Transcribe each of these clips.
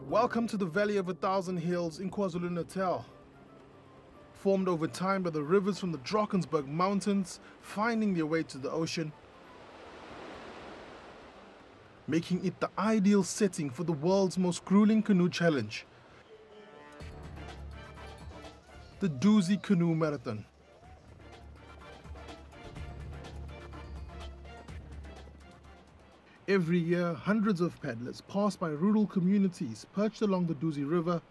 Welcome to the Valley of 1,000 Hills in KwaZulu-Natal. Formed over time by the rivers from the Drakensberg Mountains, finding their way to the ocean, making it the ideal setting for the world's most grueling canoe challenge, the Dusi Canoe Marathon. Every year, hundreds of paddlers pass by rural communities perched along the Dusi River.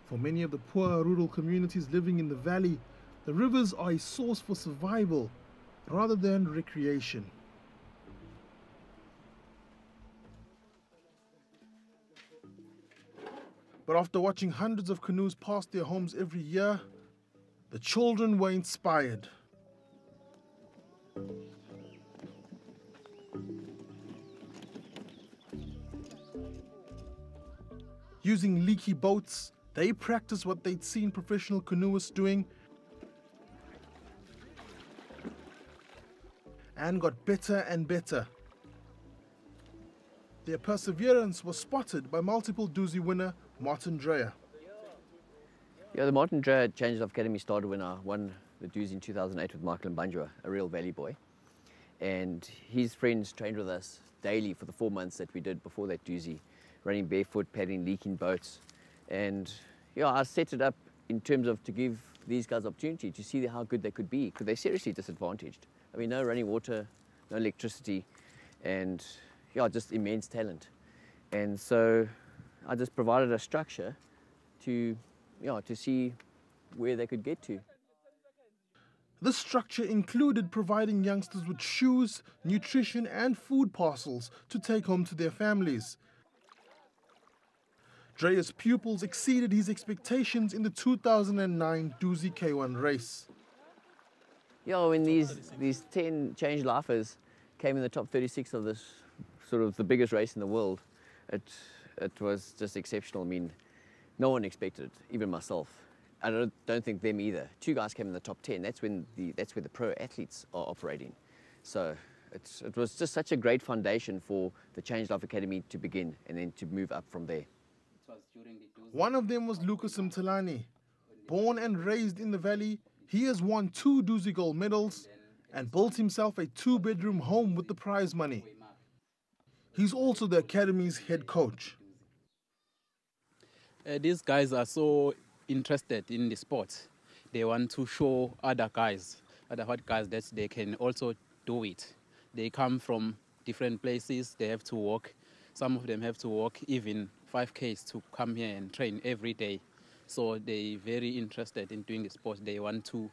For many of the poor rural communities living in the valley, the rivers are a source for survival rather than recreation. But after watching hundreds of canoes pass their homes every year, the children were inspired. Using leaky boats, they practiced what they'd seen professional canoeists doing and got better and better. Their perseverance was spotted by multiple Dusi winner Martin Dreyer. Yeah, the Martin Dreyer Change of Academy started when I won the Dusi in 2008 with Michael Mbandwa, a real valley boy. And his friends trained with us daily for the 4 months that we did before that Dusi, running barefoot, paddling, leaking boats. And yeah, I set it up in terms of to give these guys opportunity to see how good they could be, because they're seriously disadvantaged. I mean, no running water, no electricity, and yeah, just immense talent. And so I just provided a structure to see where they could get to. This structure included providing youngsters with shoes, nutrition and food parcels to take home to their families. Dreyer's pupils exceeded his expectations in the 2009 Dusi K1 race. Yeah, when these 10 change lifers came in the top 36 of this sort of the biggest race in the world, it was just exceptional. I mean, no one expected it, even myself. I don't think them either. 2 guys came in the top 10. That's where the pro athletes are operating. So it was just such a great foundation for the Change Life Academy to begin and then to move up from there. One of them was Lucas Mthalani. Born and raised in the valley, he has won 2 Dusi gold medals and built himself a 2-bedroom home with the prize money. He's also the academy's head coach. These guys are so interested in the sport. They want to show other hot guys that they can also do it. They come from different places, they have to walk. Some of them have to walk even 5Ks to come here and train every day. So they're very interested in doing the sport. They want to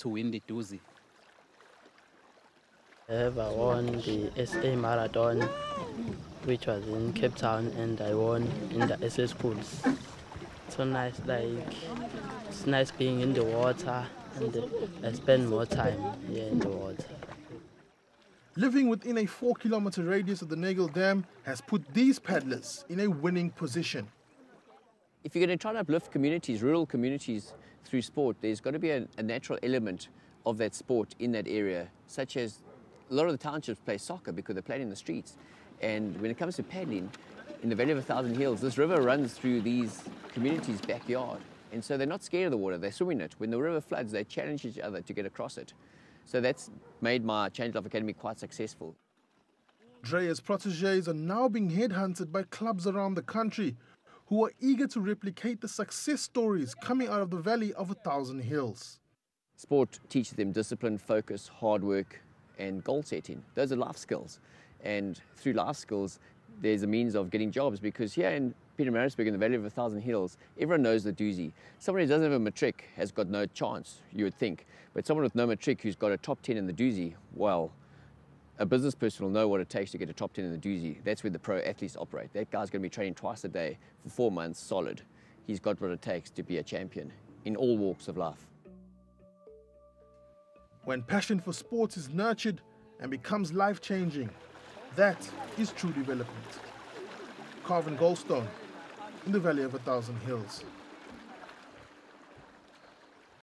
win the Dusi. I ever won the SA Marathon, which was in Cape Town, and I won in the SA schools. So nice, it's nice being in the water, and I spend more time here in the water. Living within a 4-kilometer radius of the Nagel Dam has put these paddlers in a winning position. If you're going to try to uplift communities, rural communities, through sport, there's got to be a natural element of that sport in that area, such as a lot of the townships play soccer because they're playing in the streets. And when it comes to paddling, in the Valley of 1,000 Hills, this river runs through these communities' backyard. And so they're not scared of the water, they swim in it. When the river floods, they challenge each other to get across it. So that's made my Change Life Academy quite successful. Dreyer's protégés are now being headhunted by clubs around the country who are eager to replicate the success stories coming out of the Valley of 1,000 Hills. Sport teaches them discipline, focus, hard work, and goal setting. Those are life skills. And through life skills, there's a means of getting jobs, because here in Pietermaritzburg, in the Valley of 1,000 Hills, everyone knows the Dusi. Someone who doesn't have a matric has got no chance, you would think. But someone with no matric who's got a top 10 in the Dusi, well, a business person will know what it takes to get a top 10 in the Dusi. That's where the pro athletes operate. That guy's going to be training twice a day for 4 months solid. He's got what it takes to be a champion in all walks of life. When passion for sports is nurtured and becomes life-changing, that is true development. Carvin Goldstone in the Valley of 1,000 Hills.